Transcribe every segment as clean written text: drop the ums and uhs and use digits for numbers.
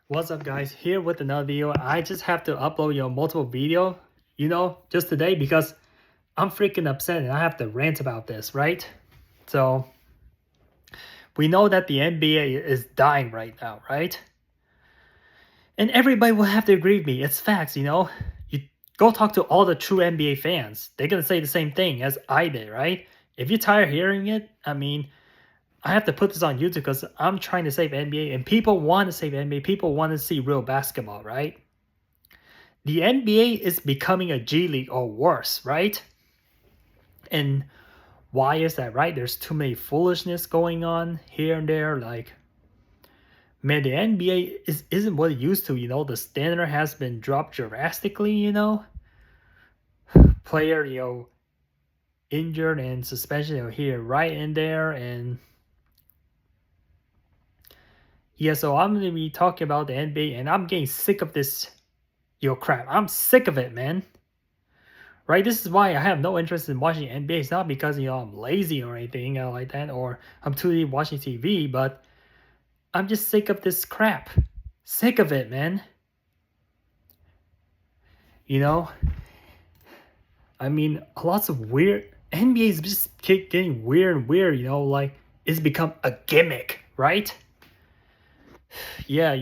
What's up, guys? Here with another video. I just have to upload multiple video, just today because I'm freaking upset and I have to rant about this, right? So we know that the NBA is dying right now, right? And everybody will have to agree with me. It's facts. You go talk to all the true NBA fans. They're gonna say the same thing as I did, right? If you're tired of hearing it, I have to put this on YouTube because I'm trying to save NBA and people want to save NBA. People want to see real basketball, right? The NBA is becoming a G League or worse, right? And why is that, right? There's too many foolishness going on here and there. Like, man, the NBA isn't what it used to. The standard has been dropped drastically. Player, injured and suspension here, right in there. And yeah, so I'm going to be talking about the NBA and I'm getting sick of this, crap. I'm sick of it, man. Right, this is why I have no interest in watching NBA. It's not because I'm lazy or anything like that, or I'm too busy watching TV, but I'm just sick of this crap. Sick of it, man. Lots of weird. NBA is just getting weird and weird. Like it's become a gimmick, right? Yeah.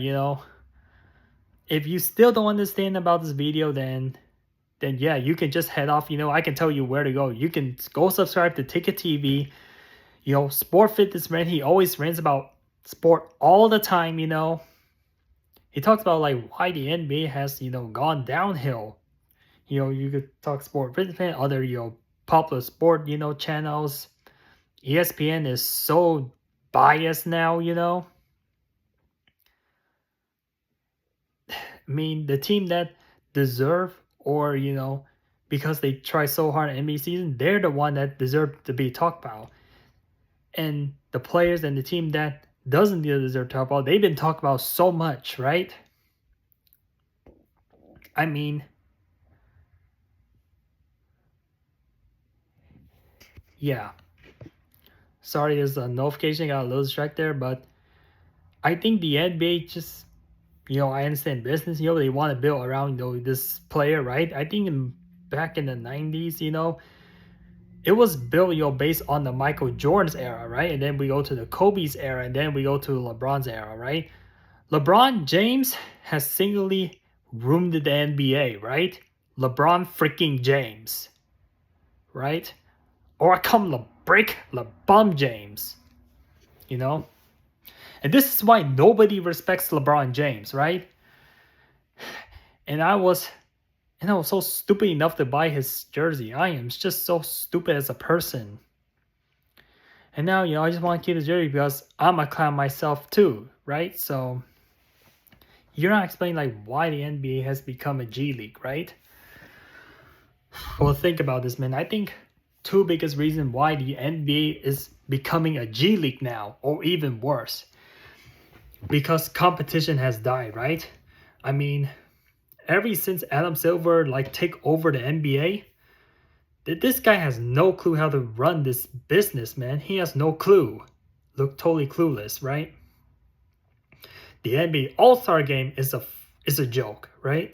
If you still don't understand about this video, then yeah, you can just head off. I can tell you where to go. You can go subscribe to Ticket TV. Sport Fitness Man, he always rants about sport all the time. He talks about like why the NBA has, gone downhill. You could talk Sport Fitness Man, other, popular sport, channels. ESPN is so biased now. The team that deserve or, because they try so hard in NBA season, they're the one that deserve to be talked about. And the players and the team that doesn't deserve to talk about, they've been talked about so much, right? Yeah. Sorry, there's a notification, got a little distracted there, but I think the NBA just, I understand business, they want to build around, this player, right? I think back in the 90s, it was built, based on the Michael Jordan's era, right? And then we go to the Kobe's era, and then we go to LeBron's era, right? LeBron James has singly ruined the NBA, right? LeBron freaking James, right? Or come break LeBron James, And this is why nobody respects LeBron James, right? And I was so stupid enough to buy his jersey. I am just so stupid as a person. And now, I just want to keep his jersey because I'm a clown myself too, right? So you're not explaining like why the NBA has become a G League, right? Well, think about this, man. I think two biggest reasons why the NBA is becoming a G League now, or even worse, because competition has died, right? Ever since Adam Silver take over the NBA, this guy has no clue how to run this business, man. He has no clue. Look totally clueless, right? The NBA All-Star game is a joke, right?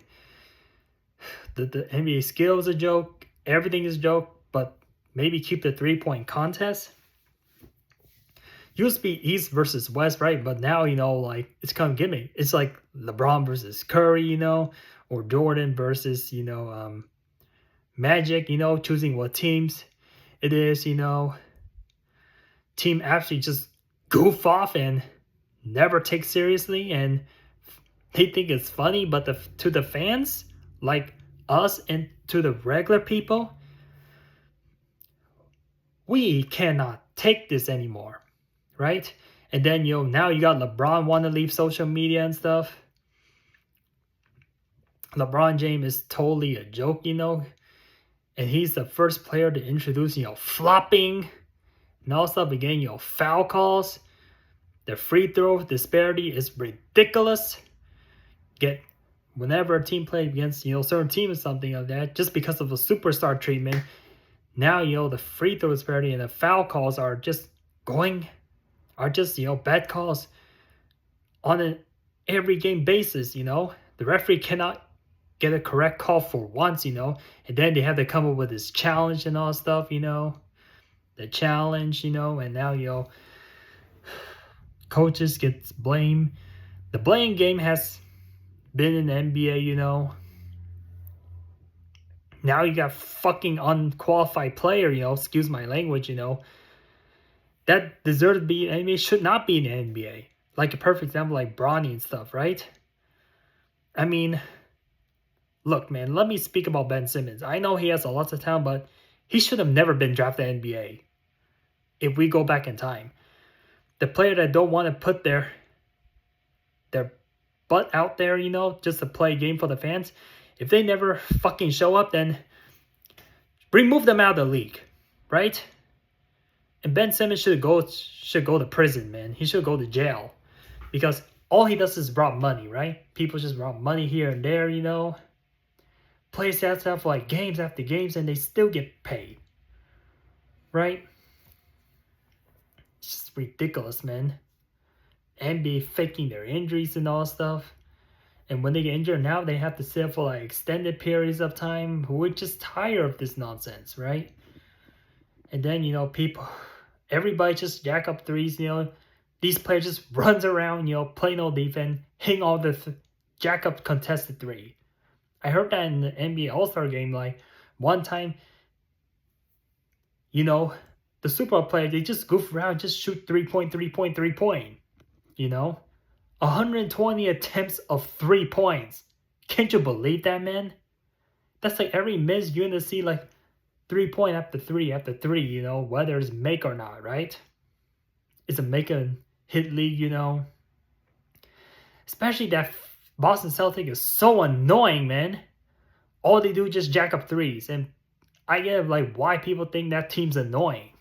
The NBA skill is a joke. Everything is a joke, but maybe keep the 3-point contest. Used to be East versus West, right? But now, it's kind of gimmick. It's like LeBron versus Curry, or Jordan versus, Magic, choosing what teams it is, Team actually just goof off and never take seriously, and they think it's funny, but to the fans, like us and to the regular people, we cannot take this anymore, right? And then, now you got LeBron want to leave social media and stuff. LeBron James is totally a joke, and he's the first player to introduce, flopping and all stuff again, foul calls. The free throw disparity is ridiculous. Whenever a team plays against, certain team or something like that, just because of the superstar treatment, now, the free throw disparity and the foul calls are just bad calls on an every game basis, you know. The referee cannot get a correct call for once, you know, and then they have to come up with this challenge and all stuff, you know. The challenge, you know, and now, you know, coaches get blamed. The blame game has been in the NBA, you know. Now you got fucking unqualified player, you know, excuse my language, you know, that deserves to be in the NBA, should not be in the NBA. Like a perfect example, like Bronny and stuff, right? I mean, look, man, let me speak about Ben Simmons. I know he has a lot of talent, but he should have never been drafted in the NBA. If we go back in time, the player that don't want to put their butt out there, you know, just to play a game for the fans, if they never fucking show up, then remove them out of the league, right? And Ben Simmons should go to prison, man. He should go to jail, because all he does is rob money, right? People just rob money here and there, you know. Play stats out for like games after games, and they still get paid, right? It's just ridiculous, man. NBA faking their injuries and all stuff. And when they get injured, now they have to sit for like extended periods of time. We're just tired of this nonsense, right? And then, you know, everybody just jack up threes, you know. These players just runs around, you know, play no defense, hitting all the jack up contested three. I heard that in the NBA All-Star game, like one time, you know, the Super Bowl players, they just goof around, just shoot 3-point, you know. 120 attempts of 3 points. Can't you believe that, man? That's like every miss you're gonna see like 3-point after three, you know, whether it's make or not, right? It's a make and hit league, you know. Especially that Boston Celtics is so annoying, man. All they do is just jack up threes, and I get like why people think that team's annoying.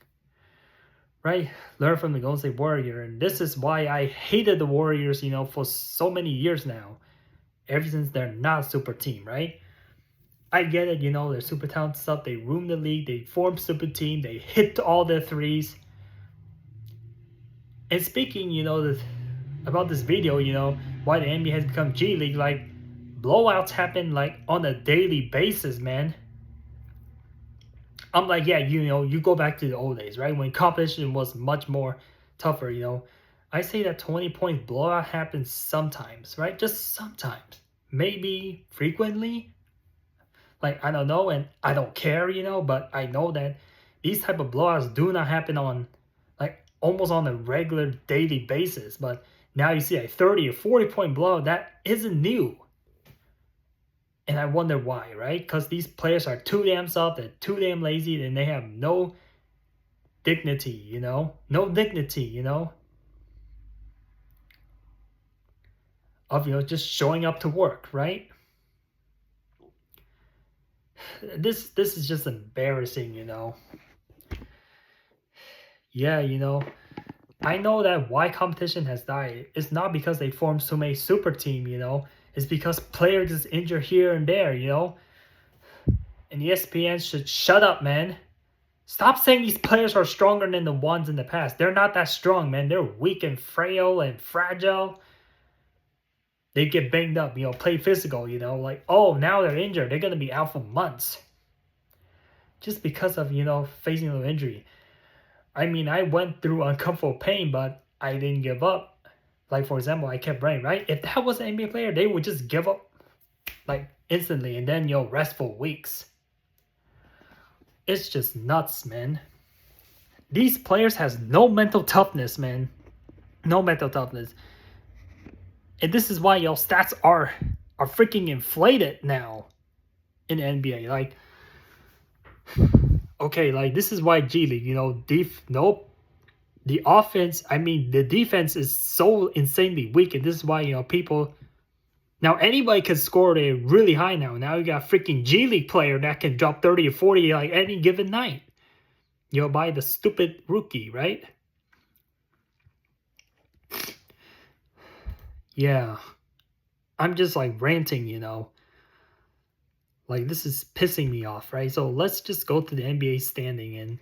Right? Learn from the Golden State Warriors. And this is why I hated the Warriors, you know, for so many years now. Ever since they're not a super team, right? I get it, you know, they're super talented stuff. They room the league. They form super team. They hit all their threes. And speaking, you know, about this video, you know, why the NBA has become G League, like, blowouts happen, like, on a daily basis, man. I'm like, yeah, you know, you go back to the old days, right? When competition was much more tougher, you know. I say that 20-point blowout happens sometimes, right? Just sometimes. Maybe frequently. Like, I don't know, and I don't care, you know, but I know that these type of blowouts do not happen on, like, almost on a regular daily basis. But now you see a 30 or 40-point blowout, that isn't new. And I wonder why, right? Because these players are too damn soft, they're too damn lazy, and they have no dignity, you know? No dignity, you know? Of, you know, just showing up to work, right? This is just embarrassing, you know? Yeah, you know, I know that why competition has died. It's not because they formed so many super team, you know? It's because players just injured here and there, you know? And ESPN should shut up, man. Stop saying these players are stronger than the ones in the past. They're not that strong, man. They're weak and frail and fragile. They get banged up, you know, play physical, you know? Like, oh, now they're injured. They're going to be out for months. Just because of, you know, facing an injury. I mean, I went through uncomfortable pain, but I didn't give up. Like, for example, I kept running, right? If that was an NBA player, they would just give up, like, instantly, and then, you know, rest for weeks. It's just nuts, man. These players has no mental toughness, man. No mental toughness. And this is why, you know, stats are freaking inflated now in the NBA. Like, okay, like, this is why G League, you know, the offense, I mean, the defense is so insanely weak, and this is why, you know, people... Now, anybody can score it really high now. Now you got a freaking G League player that can drop 30 or 40, like, any given night. You know, by the stupid rookie, right? Yeah. I'm just, like, ranting, you know. Like, this is pissing me off, right? So, let's just go to the NBA standing, and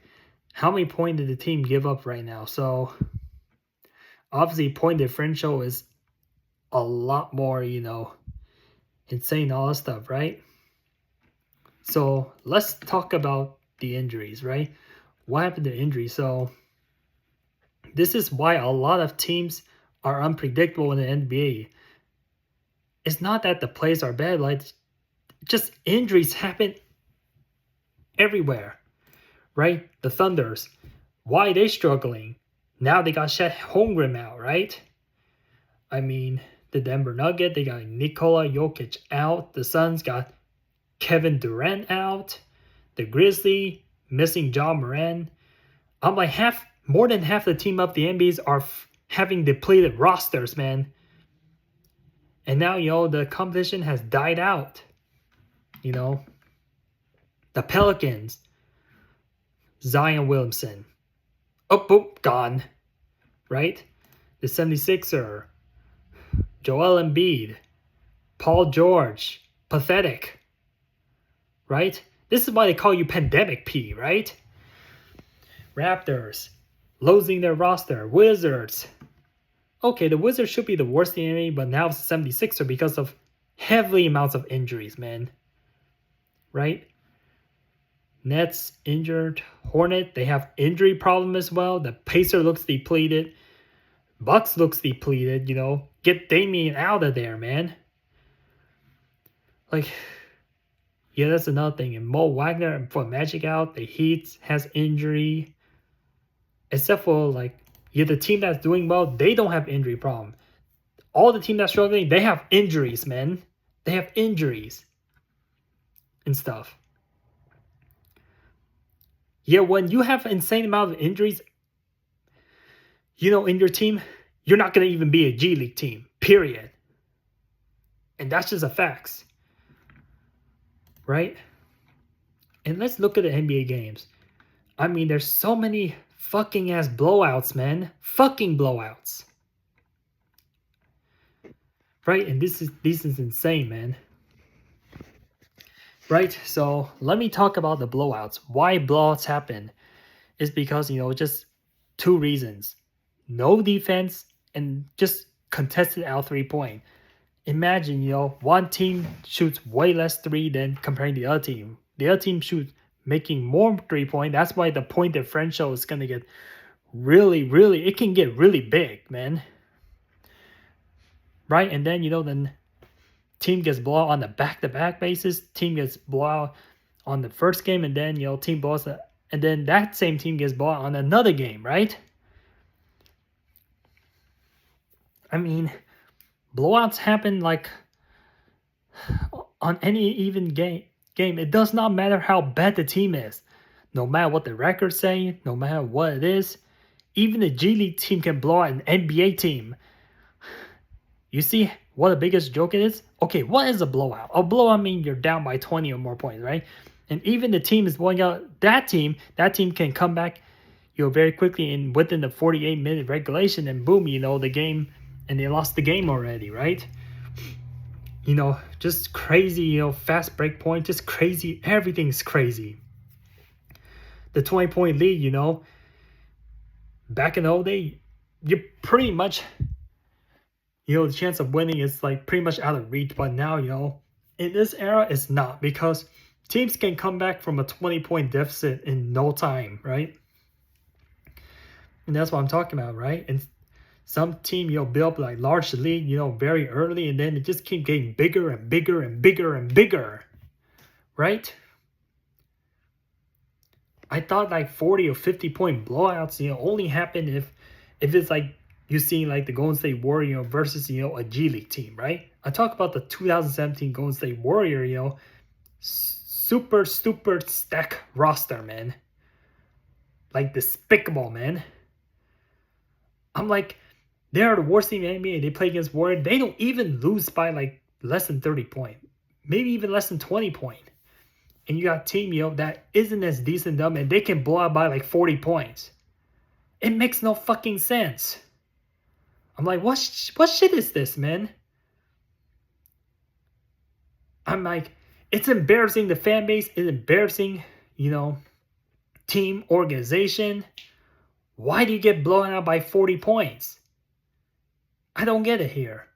how many points did the team give up right now? So, obviously, point differential is a lot more, insane all that stuff, right? So let's talk about the injuries, right? What happened to injuries? So this is why a lot of teams are unpredictable in the NBA. It's not that the players are bad, like just injuries happen everywhere, right? The Thunders, why are they struggling? Now they got Chet Holmgren out, right? I mean, the Denver Nuggets, they got Nikola Jokic out. The Suns got Kevin Durant out. The Grizzlies missing John Moran. I'm like more than half the team of the NBAs are having depleted rosters, man. And now, the competition has died out. The Pelicans, Zion Williamson. Oh, gone. Right? The 76er, Joel Embiid, Paul George. Pathetic. Right? This is why they call you Pandemic P, right? Raptors, losing their roster. Wizards. Okay, the Wizards should be the worst in the NBA, but now it's the 76er because of heavy amounts of injuries, man. Right? Nets injured. Hornet, they have injury problem as well. The Pacer looks depleted. Bucks looks depleted, Get Damian out of there, man. Like, yeah, that's another thing. And Mo Wagner for Magic out. The Heat has injury. Except for, the team that's doing well, they don't have injury problem. All the team that's struggling, they have injuries, man. They have injuries and stuff. Yeah, when you have insane amount of injuries, in your team, you're not going to even be a G League team, period. And that's just a fact. Right? And let's look at the NBA games. I mean, there's so many fucking ass blowouts, man. Fucking blowouts. Right? And this is insane, man. Right? So let me talk about the blowouts. Why blowouts happen is because, just two reasons. No defense and just contested out 3-point. Imagine, one team shoots way less three than comparing the other team. The other team shoots making more 3-point. That's why the point differential is going to get really, it can get really big, man. Right? And then, then team gets blown on the back-to-back basis. Team gets blown on the first game, and then, team blows and then that same team gets blown on another game, right? I mean, blowouts happen on any even game. It does not matter how bad the team is. No matter what the records say, no matter what it is, even the G League team can blow out an NBA team. You see what the biggest joke it is? Okay, what is a blowout? A blowout means you're down by 20 or more points, right? And even the team is blowing out that team can come back, very quickly in within the 48-minute regulation, and boom, the game, and they lost the game already, right? Just crazy, fast break point, just crazy. Everything's crazy. The 20-point lead, back in the old day, you pretty much, the chance of winning is pretty much out of reach. But now, in this era, it's not, because teams can come back from a 20-point deficit in no time, right? And that's what I'm talking about, right? And some team, build up large lead, very early, and then it just keep getting bigger and bigger and bigger and bigger, right? I thought 40 or 50-point blowouts, only happen if it's you see the Golden State Warrior versus, a G League team, right? I talk about the 2017 Golden State Warrior, super stack roster, man. Despicable, man. I'm they are the worst team in the NBA. They play against Warriors. They don't even lose by less than 30 points. Maybe even less than 20 points. And you got a team, that isn't as decent them, and they can blow out by 40 points. It makes no fucking sense. I'm what shit is this, man? I'm it's embarrassing. The fan base is embarrassing, team, organization. Why do you get blown out by 40 points? I don't get it here.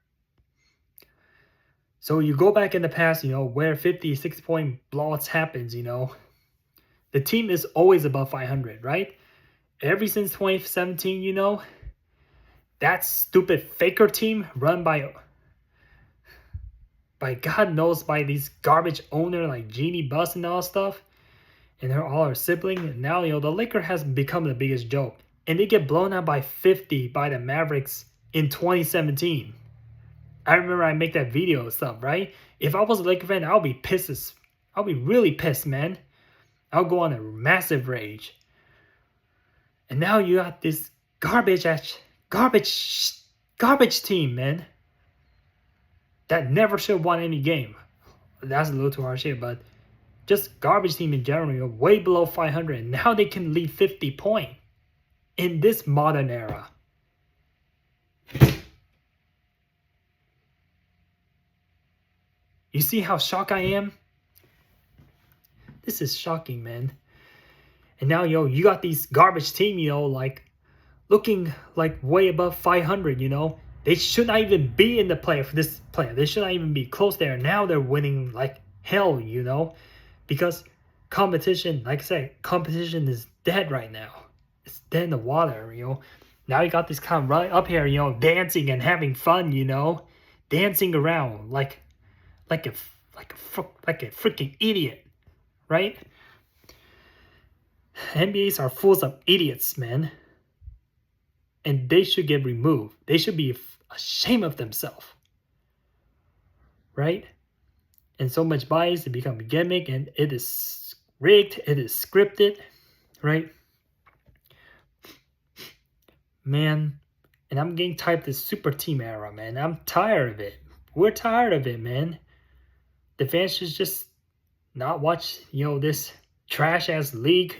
So you go back in the past, where 50, 60-point blowouts happens, the team is always above 500, right? Ever since 2017, that stupid Faker team run by God knows by these garbage owner like Jeannie Buss and all stuff, and her all her sibling. And now the Lakers has become the biggest joke, and they get blown out by 50 by the Mavericks in 2017. I remember I make that video and stuff, right? If I was a Laker fan, I'll be pissed. I'll be really pissed, man. I'll go on a massive rage. And now you got this garbage team, man, that never should have won any game. That's a little too harsh here, but just garbage team in general, way below 500. And now they can lead 50 points in this modern era. You see how shocked I am? This is shocking, man. And now, you got these garbage team, like looking like way above 500, They should not even be in the play for this play. They should not even be close there. Now they're winning like hell, because competition, like I said, competition is dead right now. It's dead in the water, Now you got this kind of right up here, dancing and having fun, dancing around like a freaking idiot, right? NBAs are full of idiots, man. And they should get removed. They should be ashamed of themselves. Right? And so much bias, it becomes a gimmick, and it is rigged, it is scripted, right? Man, and I'm getting tired of this super team era, man. I'm tired of it. We're tired of it, man. The fans should just not watch, this trash-ass league,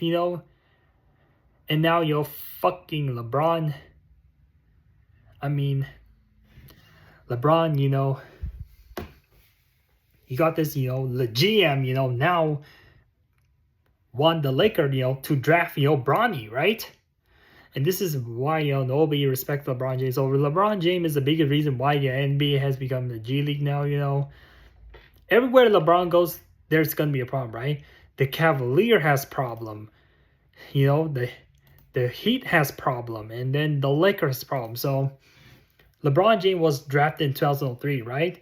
And now, fucking LeBron. I mean, LeBron, he got this, the GM, now want the Lakers, to draft, Bronny, right? And this is why, nobody respects LeBron James. So LeBron James is the biggest reason why the NBA has become the G League now, Everywhere LeBron goes, there's going to be a problem, right? The Cavalier has problem. The Heat has problem. And then the Lakers problem. So LeBron James was drafted in 2003, right?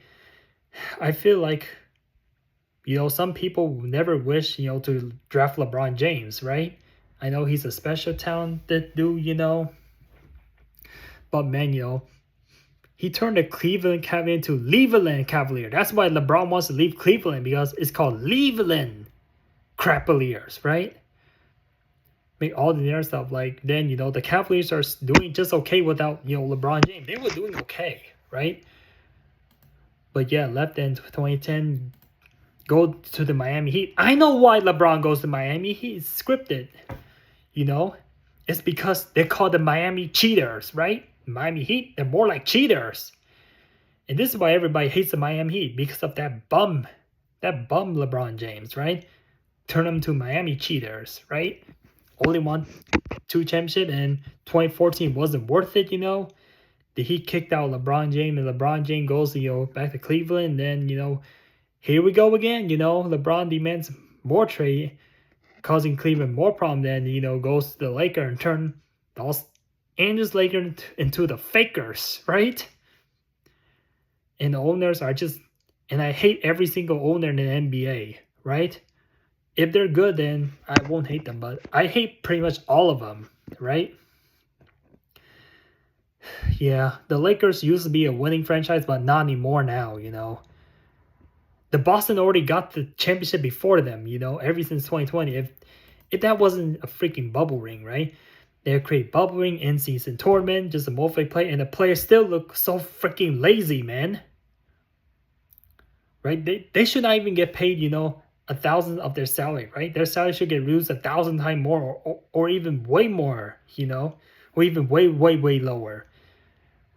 I feel like, some people never wish, to draft LeBron James, right? I know he's a special talented dude, But, man, he turned the Cleveland Cavalier into Leveland Cavalier. That's why LeBron wants to leave Cleveland, because it's called Leveland Crapaliers, right? Make all the other stuff. Like, then, the Cavaliers are doing just okay without, LeBron James. They were doing okay, right? But yeah, left in 2010, go to the Miami Heat. I know why LeBron goes to Miami Heat. It's scripted, It's because they call the Miami cheaters, right? Miami Heat, they're more like cheaters. And this is why everybody hates the Miami Heat, because of that bum LeBron James, right? Turn them to Miami cheaters, right? Only won 2 championships, and 2014 wasn't worth it, The Heat kicked out LeBron James, and LeBron James goes, back to Cleveland. And then, here we go again, LeBron demands more trade, causing Cleveland more problem. Then, goes to the Lakers and turn the Los Angeles Lakers into the fakers, right? And the owners are just, and I hate every single owner in the NBA, right? If they're good, then I won't hate them, but I hate pretty much all of them, right? Yeah, the Lakers used to be a winning franchise, but not anymore now, The Boston already got the championship before them, ever since 2020. If that wasn't a freaking bubble ring, right? They create bubble ring, in-season tournament, just a multi play, and the players still look so freaking lazy, man. Right? They should not even get paid, 1,000 of their salary, right? Their salary should get reduced 1,000 times more, or even way more, or even way, way, way lower,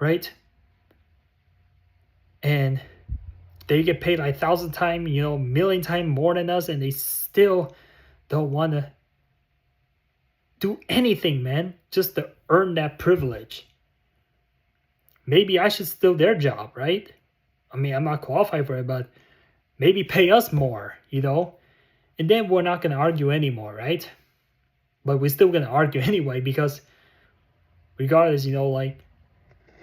right? And they get paid like 1,000 times, million times more than us, and they still don't want to do anything, man, just to earn that privilege. Maybe I should steal their job, right? I mean, I'm not qualified for it, but maybe pay us more, you know? And then we're not going to argue anymore, right? But we're still going to argue anyway because regardless, you know, like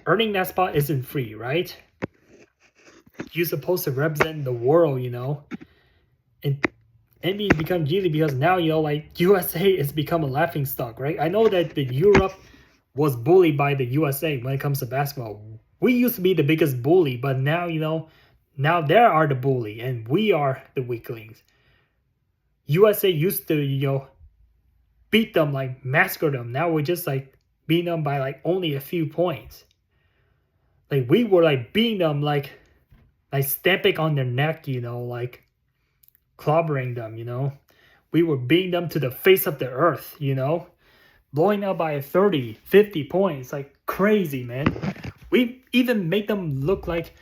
earning that spot isn't free, right? You're supposed to represent the world, you know? And NBA become G League because now, you know, like USA has become a laughing stock, right? I know that the Europe was bullied by the USA when it comes to basketball. We used to be the biggest bully, but now, you know, now they are the bully and we are the weaklings. USA used to, you know, beat them, like massacre them. Now we're just like beating them by like only a few points. Like we were like beating them like stamping on their neck, you know, like clobbering them, you know. We were beating them to the face of the earth, you know. Blowing out by 30, 50 points, like crazy, man. We even make them look like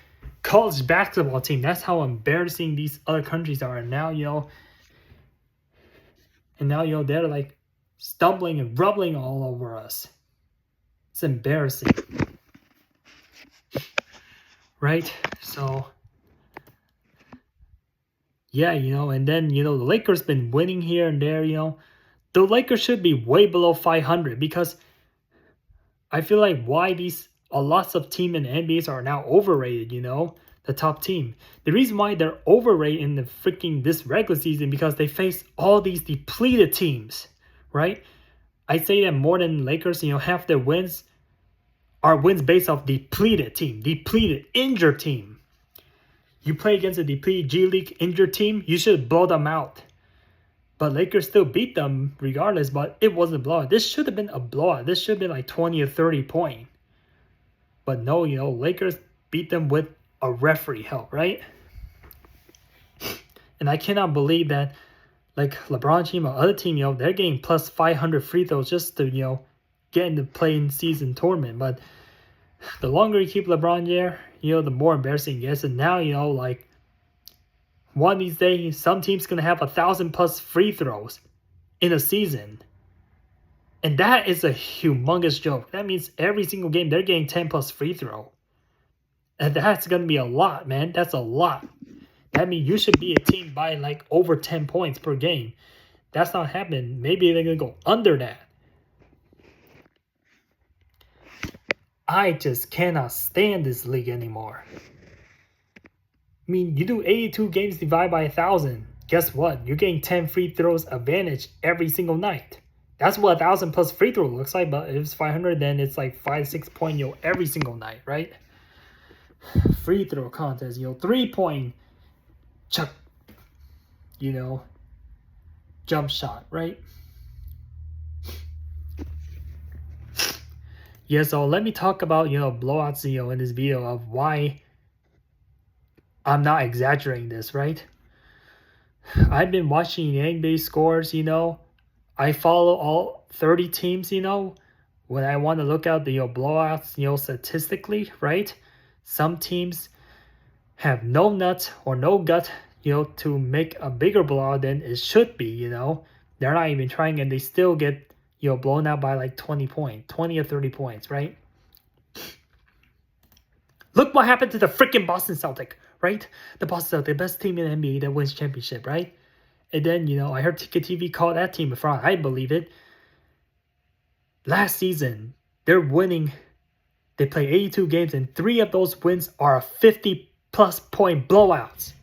college basketball team. That's how embarrassing these other countries are. And now, you know, they're like stumbling and rubbling all over us. It's embarrassing. Right? So, yeah, you know, and then, you know, the Lakers been winning here and there, you know. The Lakers should be way below 500 because I feel like why a lots of team in the NBA are now overrated, you know, the top team. The reason why they're overrated in the freaking this regular season because they face all these depleted teams, right? I say that more than Lakers, you know, half their wins are wins based off depleted team, depleted, injured team. You play against a depleted G League injured team, you should blow them out. But Lakers still beat them regardless, but it wasn't a blowout. This should have been a blowout. This should have been like 20 or 30 point. But no, you know, Lakers beat them with a referee help, right? And I cannot believe that, like, LeBron team or other team, you know, they're getting plus 500 free throws just to, you know, get in the play-in season tournament. But the longer you keep LeBron there, you know, the more embarrassing it gets. And now, you know, like, one of these days, some team's going to have 1,000 plus free throws in a season. And that is a humongous joke. That means every single game, they're getting 10 plus free throw. And that's going to be a lot, man. That's a lot. That means you should be a team by like over 10 points per game. That's not happening. Maybe they're going to go under that. I just cannot stand this league anymore. I mean, you do 82 games divided by 1,000. Guess what? You're getting 10 free throws advantage every single night. That's what 1,000 plus free throw looks like, but if it's 500, then it's like 5-6 point, you know, every single night, right? Free throw contest, you know, 3-point chuck, you know, jump shot, right? Yeah, so let me talk about, you know, blowouts, you know, in this video of why I'm not exaggerating this, right? I've been watching NBA scores, you know. I follow all 30 teams, you know. When I want to look at the, you know, blowouts, you know, statistically, right? Some teams have no nuts or no gut, you know, to make a bigger blowout than it should be, you know. They're not even trying and they still get, you know, blown out by like 20 or 30 points, right? Look what happened to the freaking Boston Celtic, right? The Boston Celtic, the best team in the NBA that wins championship, right? And then, you know, I heard Ticket TV call that team a fraud. I believe it. Last season, they're winning. They play 82 games, and 3 of those wins are 50-plus point blowouts.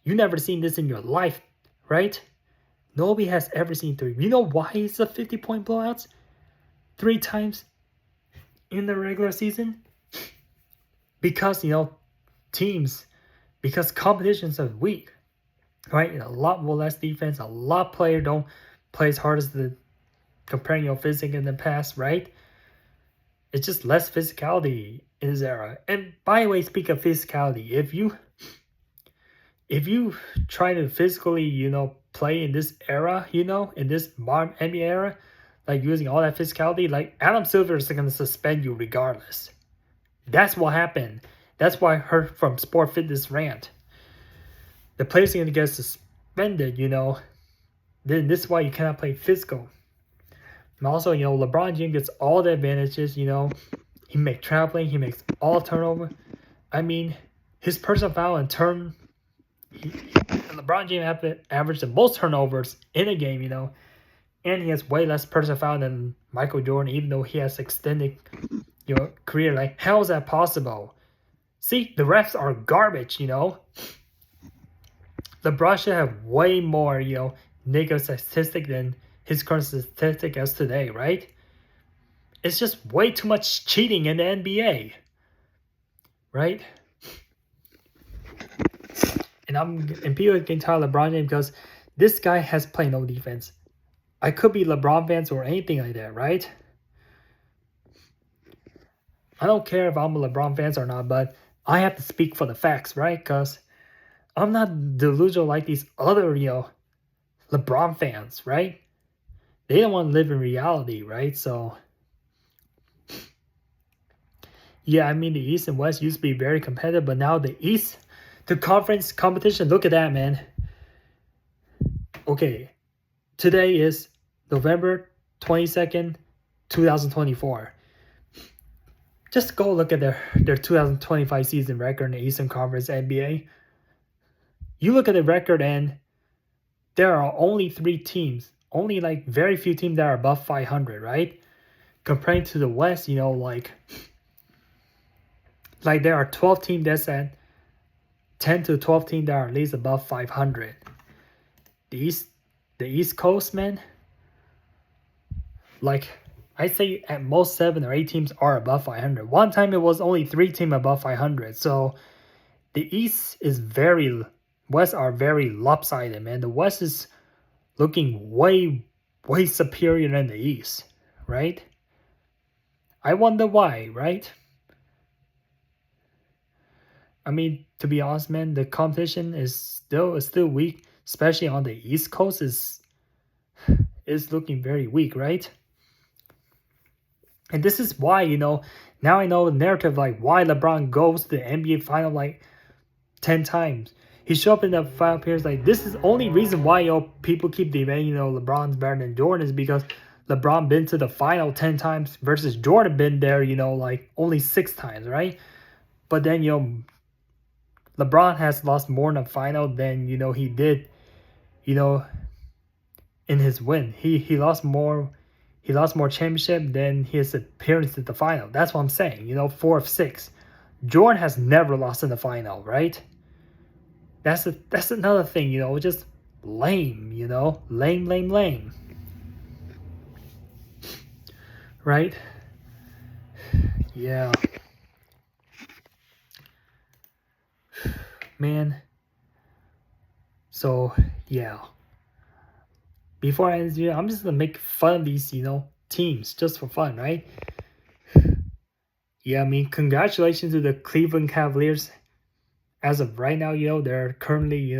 You never seen this in your life, right? Nobody has ever seen 3. You know why it's a 50-point blowouts? 3 times in the regular season? Because, you know, because competitions are weak, right? A lot more less defense, a lot of players don't play as hard as the comparing your physics in the past, right? It's just less physicality in this era. And by the way, speak of physicality, if you try to physically, you know, play in this era, you know, in this modern NBA era, like using all that physicality, like Adam Silver is going to suspend you regardless. That's what happened. That's why I heard from Sport Fitness Rant. The players are going to get suspended, you know. Then this is why you cannot play physical. And also, you know, LeBron James gets all the advantages, you know. He makes traveling. He makes all turnover. I mean, his personal foul and turn. LeBron James averaged the most turnovers in a game, and he has way less personal foul than Michael Jordan, even though he has extended, career. Like, how is that possible? See, the refs are garbage, LeBron should have way more, negative statistic than his current statistic as today, right? It's just way too much cheating in the NBA, right? And people can tell LeBron James because this guy has played no defense. I could be LeBron fans or anything like that, right? I don't care if I'm a LeBron fans or not, but I have to speak for the facts, right? Because I'm not delusional like these other, LeBron fans, right? They don't want to live in reality, right? So, yeah, I mean, the East and West used to be very competitive, but now the East, the conference competition, look at that, man. Okay, today is November 22nd, 2024. Just go look at their 2025 season record in the Eastern Conference NBA. You look at the record and there are only 3 teams, only like very few teams that are above 500, right? Comparing to the West, like there are 12 teams that's at 10 to 12 teams that are at least above 500. The East Coast, man, like I'd say at most 7 or 8 teams are above 500. One time it was only 3 teams above 500. So the East is West are very lopsided, man. The West is looking way, way superior than the East, right? I wonder why, right? I mean, to be honest, man, the competition is still weak, especially on the East Coast is looking very weak, right? And this is why, now I know the narrative like why LeBron goes to the NBA final like 10 times. He showed up in the final appearance like this is the only reason why people keep debating, LeBron's better than Jordan is because LeBron been to the final 10 times versus Jordan been there, like only 6 times, right? But then, LeBron has lost more in the final than, he did, in his win. He lost more championship than his appearance at the final. That's what I'm saying, 4 of 6. Jordan has never lost in the final, right? That's another thing, just lame, lame. Right? Yeah. Man. So, yeah. Before I end this video, I'm just gonna make fun of these, teams just for fun, right? Yeah, I mean, congratulations to the Cleveland Cavaliers. As of right now, they're currently,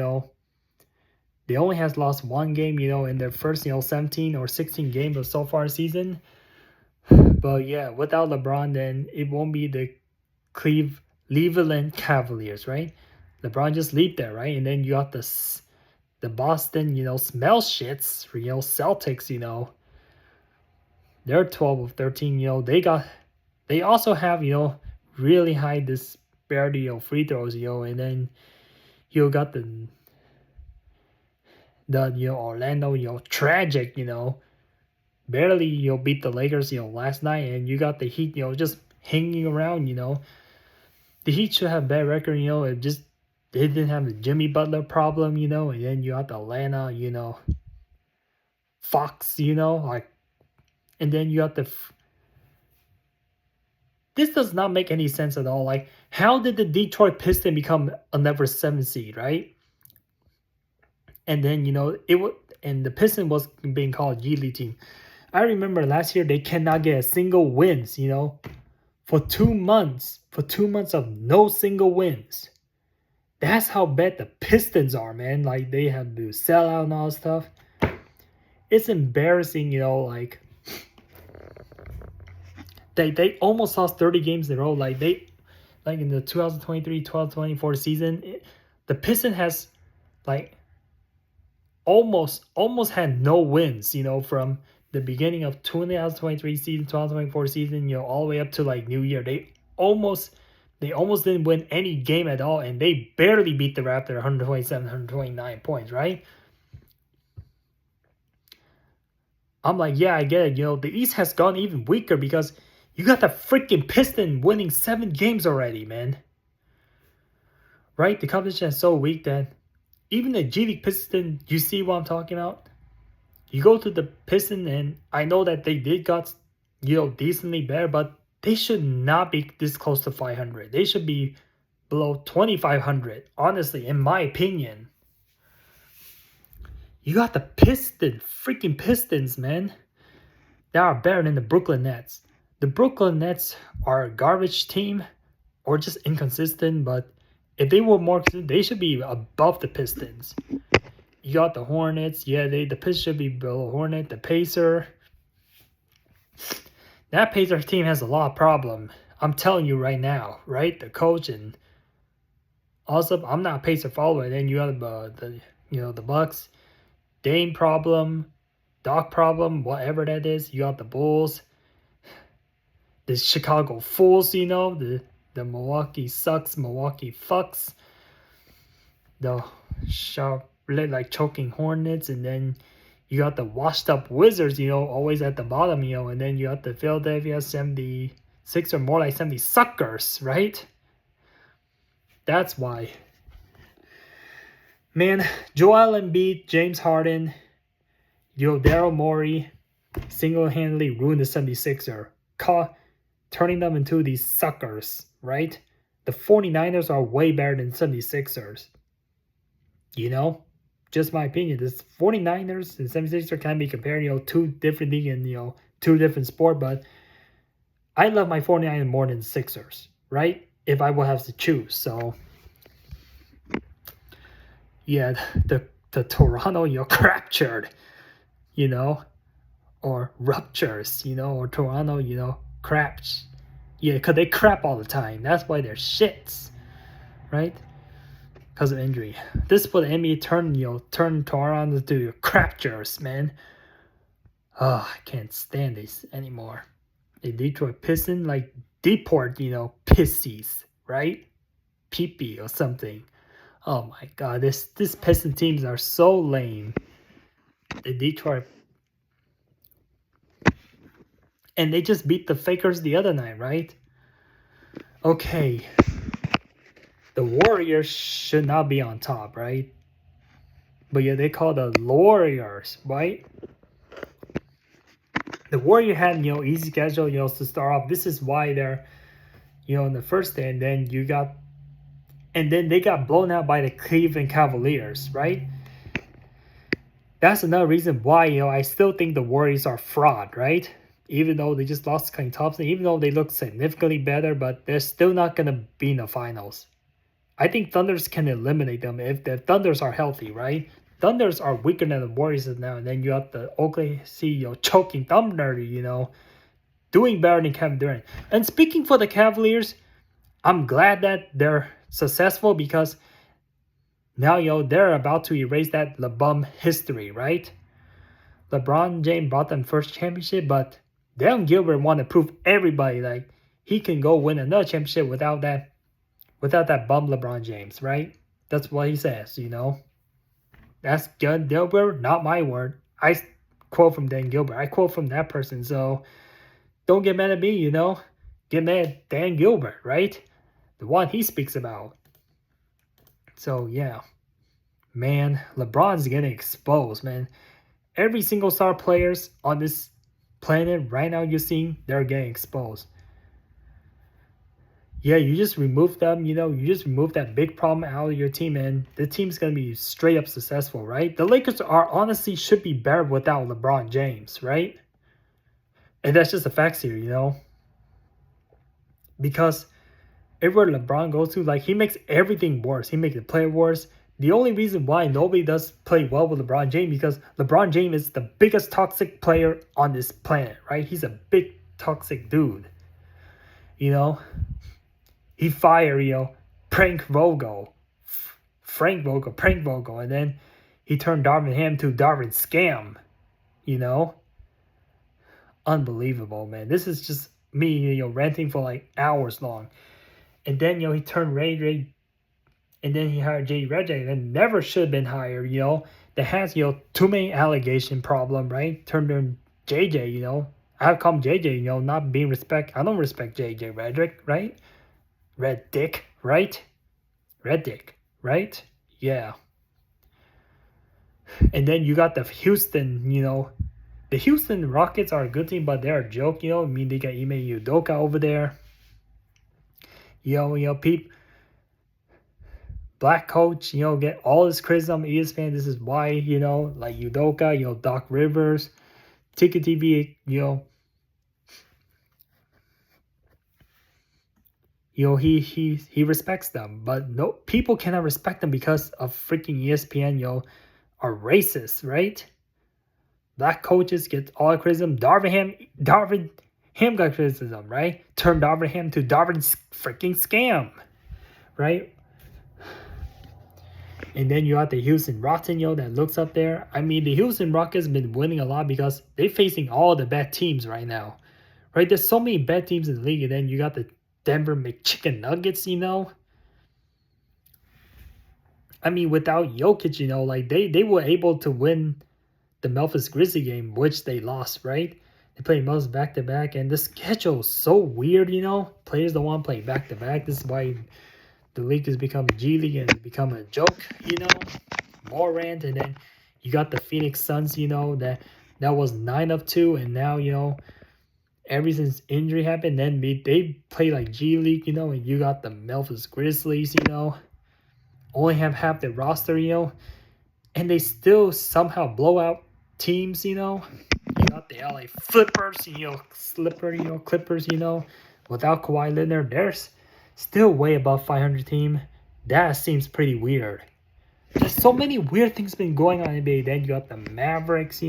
they only has lost 1 game, in their first, 17 or 16 games of so far season. But yeah, without LeBron, then it won't be the Cleveland Cavaliers, right? LeBron just leave there, right? And then you got the Boston, smell shits, Celtics, they're 12 of 13, they also have, really high disparity of free throws, and then you got the Orlando, tragic, barely, beat the Lakers, last night, and you got the Heat, just hanging around, the Heat should have a bad record, it just, they didn't have the Jimmy Butler problem, and then you got the Atlanta, Fox, and then you got this does not make any sense at all. Like, how did the Detroit Pistons become a number 7 seed, right? And then, and the Pistons was being called G League team. I remember last year they cannot get a single wins, for 2 months. For 2 months of no single wins. That's how bad the Pistons are, man. Like, they have to sell out and all that stuff. It's embarrassing, like they almost lost 30 games in a row. Like in the 2023-2024 season, the Pistons has like almost had no wins, from the beginning of 2023 season, 2024 season, all the way up to like New Year. They almost They almost didn't win any game at all, and they barely beat the Raptors 127, 129 points, right? I'm like, yeah, I get it. The East has gone even weaker because you got the freaking Pistons winning 7 games already, man. Right? The competition is so weak that even the G League Pistons, you see what I'm talking about? You go to the Pistons, and I know that they did got, decently better, but they should not be this close to 500. They should be below 2,500, honestly, in my opinion. You got the freaking Pistons, man. They are better than the Brooklyn Nets. The Brooklyn Nets are a garbage team or just inconsistent, but if they were more consistent, they should be above the Pistons. You got the Hornets. Yeah, the Pistons should be below Hornet. The Pacer. That Pacers team has a lot of problem. I'm telling you right now, right? The coach and also, I'm not a Pacer follower. Then you have the Bucks, Dame problem, Doc problem, whatever that is. You got the Bulls, the Chicago Fools. The Milwaukee sucks, Milwaukee fucks. The Charlotte choking Hornets, and then you got the washed up Wizards, always at the bottom, and then you got the Philadelphia 76 or more like 70 suckers, right? That's why. Man, Joel Embiid, James Harden, Daryl Morey single-handedly ruined the 76er, turning them into these suckers, right? The 49ers are way better than 76ers. Just my opinion. This 49ers and 76ers can be compared, two different leagues and, two different sports, but I love my 49ers more than Sixers, right? If I would have to choose. So, yeah, the Toronto, fractured, or ruptures, or Toronto, craps. Yeah, because they crap all the time. That's why they're shits, right? Because of injury. This is what the NBA turn Toronto into craptures, man. Oh, I can't stand this anymore. The Detroit Pistons, deport, pissies, right? Pee-pee or something. Oh my god, this Piston teams are so lame. The Detroit, and they just beat the Fakers the other night, right? Okay, the Warriors should not be on top, right? But yeah, they call the Warriors, right? The Warriors had easy schedule, to start off. This is why they're, in the first day, and then they got blown out by the Cleveland Cavaliers, right? That's another reason why, I still think the Warriors are fraud, right? Even though they just lost Klay Thompson, even though they look significantly better, but they're still not going to be in the finals. I think Thunders can eliminate them if the Thunders are healthy, right? Thunders are weaker than the Warriors now, and then you have the OKC, choking Thunder, doing better than Kevin Durant. And speaking for the Cavaliers, I'm glad that they're successful because now, they're about to erase that LeBron history, right? LeBron James brought them first championship, but Dan Gilbert wanted to prove everybody he can go win another championship without that bum LeBron James, right? That's what he says, That's Dan Gilbert, not my word. I quote from Dan Gilbert. I quote from that person, so don't get mad at me, Get mad at Dan Gilbert, right? The one he speaks about. So, yeah. Man, LeBron's getting exposed, man. Every single star players on this planet right now you're seeing, they're getting exposed. Yeah, you just remove them, you just remove that big problem out of your team, and the team's going to be straight up successful, right? The Lakers honestly should be better without LeBron James, right? And that's just the facts here, Because everywhere LeBron goes to, he makes everything worse. He makes the player worse. The only reason why nobody does play well with LeBron James because LeBron James is the biggest toxic player on this planet, right? He's a big toxic dude. He fired, Frank Vogel, and then he turned Darvin Ham to Darvin Scam, Unbelievable, man. This is just me, ranting for hours long. And then, he turned Ray, and then he hired J.D. Redick, and never should have been hired, that has, too many allegation problem, right? Turned in JJ, I call him JJ, not being respect. I don't respect JJ Redick, right? Redick, right? Redick, right? Yeah. And then you got the Houston, the Houston Rockets are a good team, but they're a joke, I mean, they got Ime Udoka over there. Pete, black coach, get all this criticism on ESPN. This is why, like Udoka, Doc Rivers, Ticket TV, he respects them, but no people cannot respect them because of freaking ESPN, are racist, right? Black coaches get all the criticism. Darvin Ham got criticism, right? Turn Darvin Ham to Darvin's freaking scam, right? And then you got the Houston Rockets, that looks up there. I mean, the Houston Rockets have been winning a lot because they're facing all the bad teams right now, right? There's so many bad teams in the league, and then you got the Denver McChicken Nuggets, I mean, without Jokic, like they were able to win the Memphis Grizzlies game, which they lost, right? They played Memphis back-to-back, and the schedule is so weird, Players don't want to play back-to-back. This is why the league has become G League and it's become a joke, More rant, and then you got the Phoenix Suns, that was 9-2, and now, ever since injury happened, then they play like G League, and you got the Memphis Grizzlies, only have half the roster, and they still somehow blow out teams, you got the LA Clippers, Clippers, without Kawhi Leonard, there's still way above 500 team. That seems pretty weird. There's so many weird things been going on in the NBA. Then you got the Mavericks,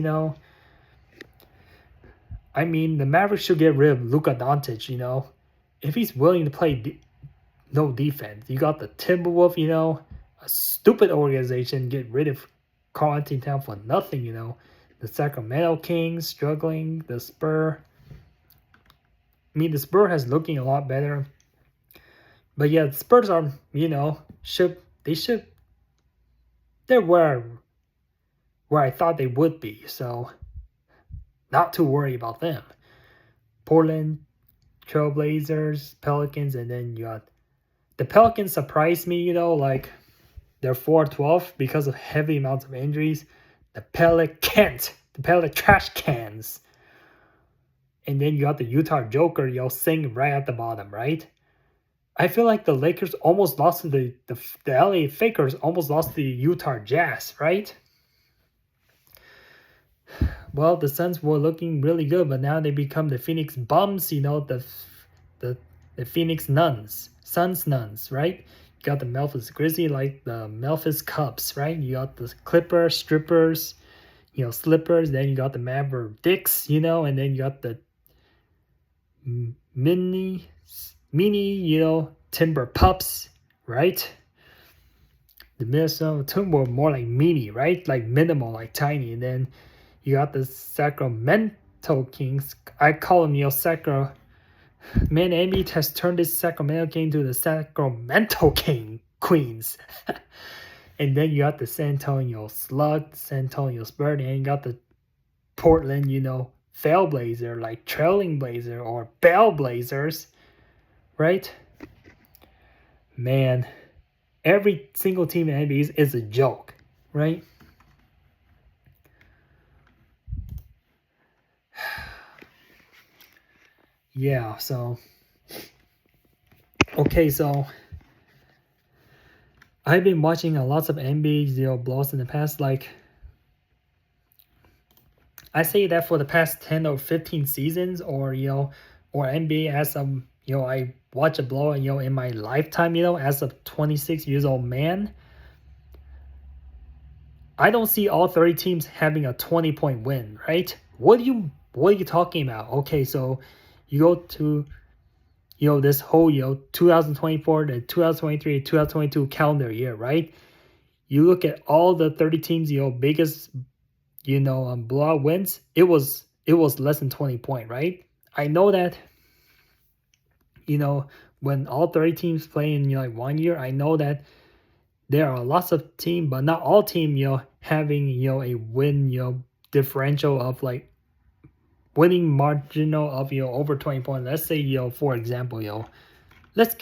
I mean, the Mavericks should get rid of Luka Doncic, if he's willing to play no defense. You got the Timberwolves, a stupid organization, get rid of Karl Anthony Towns for nothing, The Sacramento Kings struggling, the Spurs. I mean, the Spurs has looking a lot better. But yeah, the Spurs are, they're where I thought they would be. So, not too worried about them. Portland, Trailblazers, Pelicans, and then you got the Pelicans surprised me, like they're 4-12 because of heavy amounts of injuries. The Pelicans, trash cans. And then you got the Utah Joker, singing right at the bottom, right? I feel like the Lakers almost lost to the LA Fakers almost lost to the Utah Jazz, right? Well, the Suns were looking really good, but now they become the Phoenix Bums, the Phoenix Nuns, Suns Nuns, right? You got the Memphis Grizzlies, like the Memphis Cubs, right? You got the Clippers, Strippers, Slippers. Then you got the Mavericks, and then you got the mini, Timber Pups, right? The Minnesota Timber more like mini, right? Like minimal, like tiny. And then you got the Sacramento Kings. I call them, Sacramento. Man, NBA has turned this Sacramento King to the Sacramento Queens. And then you got the San Antonio Slug, San Antonio Spurs, and you got the Portland, Trailblazer, like Trailing Blazer or Bell Blazers, right? Man, every single team in the NBA is a joke, right? Yeah, so okay, so I've been watching lots of NBA blogs in the past, like I say that for the past 10 or 15 seasons, or or NBA as I watch a blog, in my lifetime, as a 26 years old man, I don't see all 30 teams having a 20-point win, right? What are you talking about? Okay, so you go to this whole 2024 to 2023 to 2022 calendar year, right? You look at all the 30 teams, biggest blowout wins, it was less than 20 point, right? I know that when all 30 teams play in like 1 year, I know that there are lots of teams, but not all teams, having, a win, differential of like winning marginal of, over 20 points. Let's say, for example, let's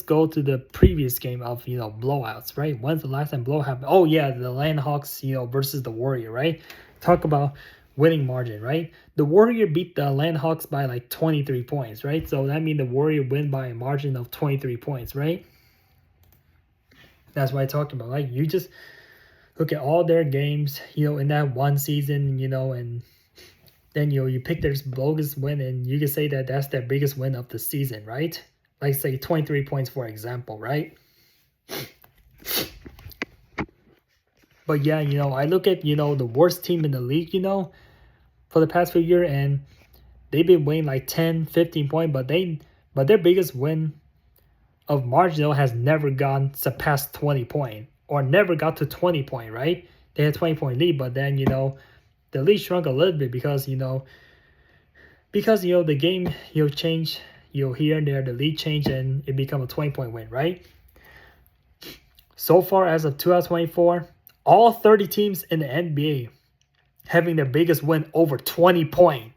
go to the previous game of, blowouts, right? When's the last time blowout happened? Oh yeah, the Landhawks, versus the Warrior, right? Talk about winning margin, right? The Warrior beat the Landhawks by like 23 points, right? So that means the Warrior win by a margin of 23 points, right? That's what I talked about. Like, you just look at all their games, in that one season, and then you pick their bogus win, and you can say that that's their biggest win of the season, right? Like, say 23 points, for example, right? But yeah, I look at, the worst team in the league, for the past few years, and they've been winning like 10, 15 points, but their biggest win of marginal has never gone surpassed 20 point, or never got to 20 point, right? They had 20-point lead, but then, the lead shrunk a little bit because, the game, changed, here and there, the lead changed, and it become a 20-point win, right? So far, as of 2024, all 30 teams in the NBA having their biggest win over 20 points.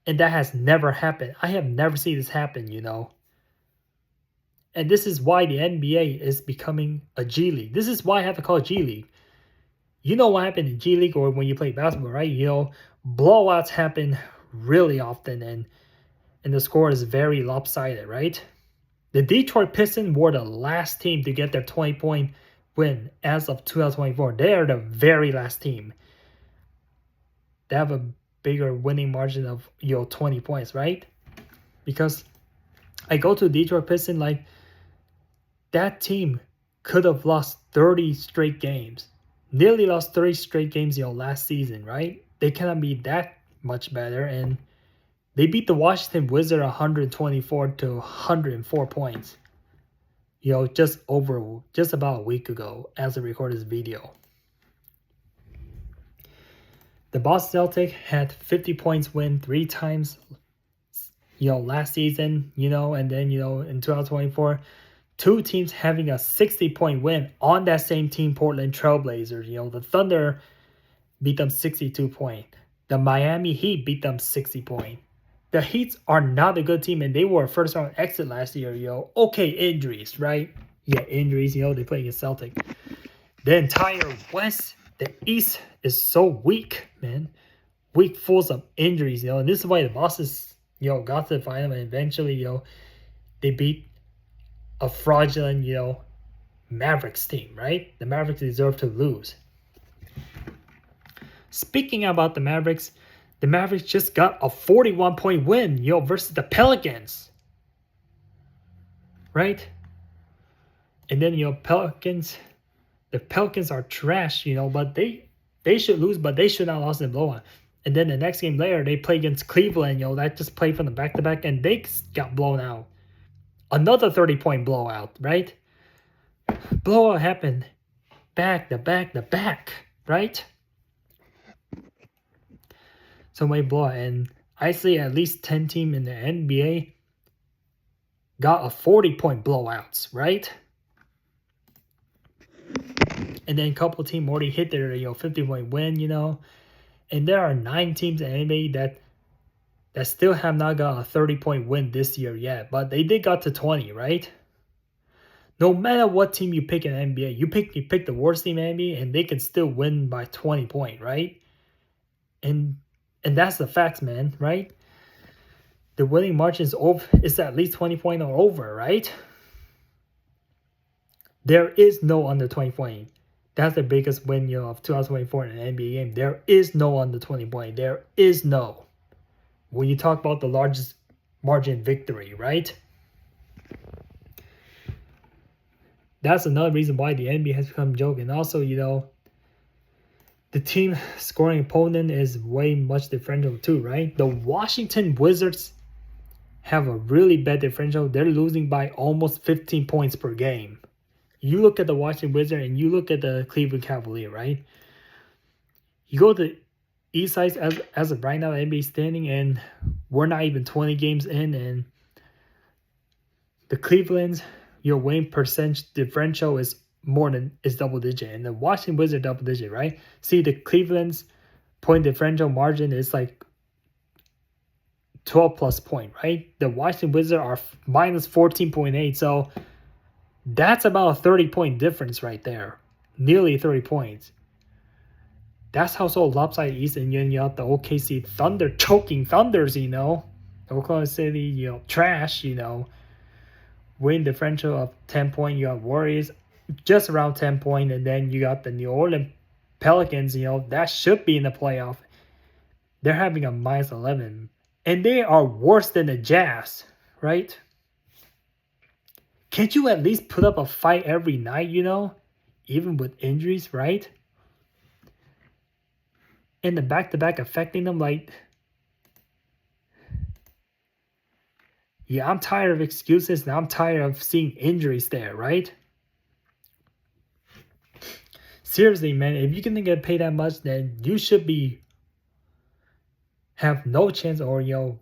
And that has never happened. I have never seen this happen, And this is why the NBA is becoming a G League. This is why I have to call it G League. You know what happened in G League or when you play basketball, right? Blowouts happen really often, and the score is very lopsided, right? The Detroit Pistons were the last team to get their 20-point win as of 2024. They are the very last team. They have a bigger winning margin of 20 points, right? Because I go to Detroit Pistons, like, that team could have lost 30 straight games. Nearly lost 30 straight games, last season, right? They cannot be that much better, and they beat the Washington Wizards 124 to 104 points. Just about a week ago as I record this video. The Boston Celtics had 50 points win 3 times, last season, and then, in 2024, 2 teams having a 60-point win on that same team, Portland Trailblazers. The Thunder beat them 62 points. The Miami Heat beat them 60 points. The Heats are not a good team, and they were a first-round exit last year, Okay, injuries, right? Yeah, injuries, they play against Celtic. The entire West, the East is so weak, man. Weak, full of injuries, and this is why the bosses, got to the final, and eventually, they beat a fraudulent, Mavericks team, right? The Mavericks deserve to lose. Speaking about the Mavericks just got a 41-point win, versus the Pelicans. Right? And then, the Pelicans are trash, but they should lose, but they should not lose in blowout. And then the next game later, they play against Cleveland, that just played from the back-to-back, and they got blown out. Another 30-point blowout, right? Blowout happened back-to-back, right? So many blowout, and I say at least 10 teams in the NBA got a 40-point blowouts, right? And then a couple teams already hit their 50-point win, and there are 9 teams in the NBA that still have not got a 30-point win this year yet, but they did got to 20, right? No matter what team you pick in the NBA, you pick the worst team in the NBA, and they can still win by 20 points, right? And that's the facts, man, right? The winning margin is at least 20 points or over, right? There is no under 20 point. That's the biggest win of 2024 in an NBA game. There is no under 20 point. There is no. When you talk about the largest margin victory, right? That's another reason why the NBA has become a joke. And also, the team scoring opponent is way much differential too, right? The Washington Wizards have a really bad differential. They're losing by almost 15 points per game. You look at the Washington Wizards and you look at the Cleveland Cavalier, right? You go to East side as of right now, the NBA standing, and we're not even 20 games in, and the Cleveland's your win percentage differential is double digit, and the Washington Wizards double digit, right? See, the Cleveland's point differential margin is like 12 plus point, right? The Washington Wizards are minus 14.8, so that's about a 30-point difference right there, nearly 30 points. That's how so lopsided East, and you got the OKC Thunder choking Thunders, you know, Oklahoma City, you know, trash, you know. Win differential of 10 point. You got Warriors just around 10 point, and then you got the New Orleans Pelicans, you know, that should be in the playoff. They're having a minus 11, and they are worse than the Jazz, right? Can't you at least put up a fight every night, you know, even with injuries, right? And the back-to-back affecting them, like, yeah, I'm tired of excuses, and I'm tired of seeing injuries there, right? Seriously, man, if you're gonna get paid that much, then you should have no chance, or, you know,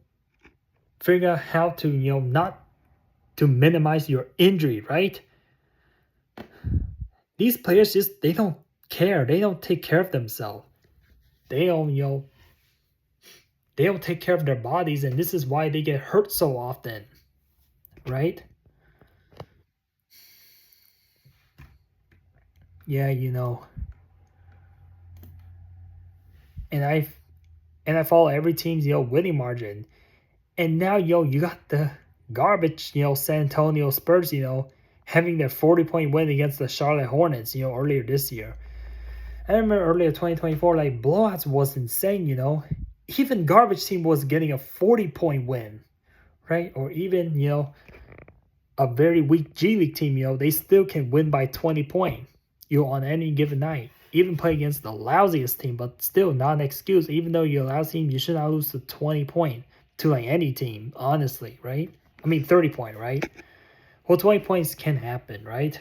figure out how to, you know, not to minimize your injury, right? These players they don't care. They don't take care of themselves. They don't, you know, they don't take care of their bodies, and this is why they get hurt so often, right? Yeah, you know. And I follow every team's, you know, winning margin. And now, yo, you got the garbage, you know, San Antonio Spurs, you know, having their 40-point win against the Charlotte Hornets, you know, earlier this year. I remember earlier 2024, like, blowouts was insane, you know. Even garbage team was getting a 40-point win, right? Or even, you know, a very weak G League team, you know, they still can win by 20 points, you know, on any given night. Even play against the lousiest team, but still not an excuse. Even though you're a lousy team, you should not lose to 20 points to like any team, honestly, right? I mean, 30 point, right? Well, 20 points can happen, right?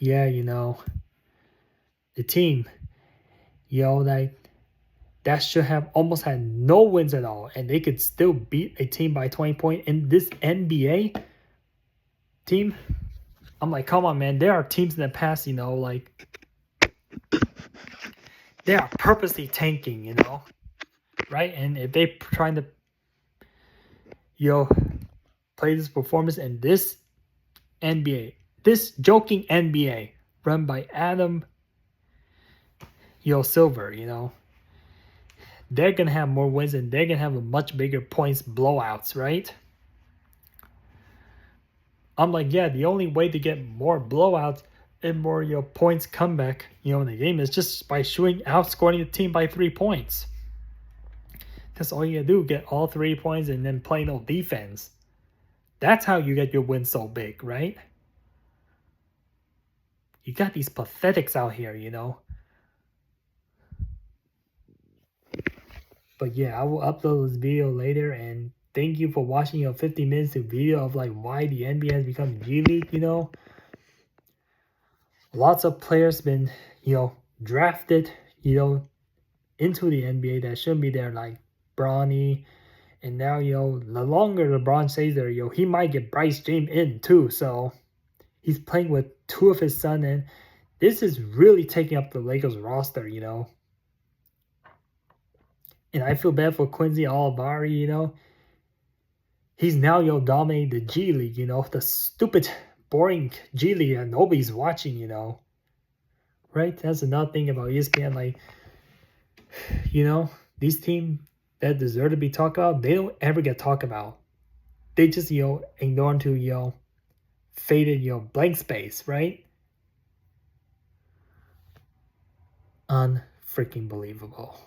Yeah, you know, the team, you know, like, that should have almost had no wins at all, and they could still beat a team by 20 points. In this NBA team, I'm like, come on, man. There are teams in the past, you know, like, they are purposely tanking, you know, right? And if they trying to, you know, play this performance in this NBA, this joking NBA run by Adam, you know, Silver, you know, they're going to have more wins, and they're going to have a much bigger points blowouts, right? I'm like, yeah, the only way to get more blowouts and more, you know, points comeback, you know, in the game is just by outscoring the team by 3 points. That's all you gotta do, get all 3 points and then play no defense. That's how you get your win so big, right? You got these pathetics out here, you know. But yeah, I will upload this video later, and thank you for watching your 50 minutes of video of like why the NBA has become G League, you know. Lots of players been, you know, drafted, you know, into the NBA that shouldn't be there, like Bronny. And now, you know, the longer LeBron stays there, yo, he might get Bryce James in too. So he's playing with 2 of his sons, and this is really taking up the Lakers roster, you know. And I feel bad for Quincy Alibari, you know. He's now, yo, dominating the G League, you know. The stupid, boring G League that nobody's watching, you know. Right? That's another thing about ESPN. Like, you know, these teams that deserve to be talked about, they don't ever get talked about. They just, you know, ignore into, you know, faded, you know, blank space, right? Unfreaking believable.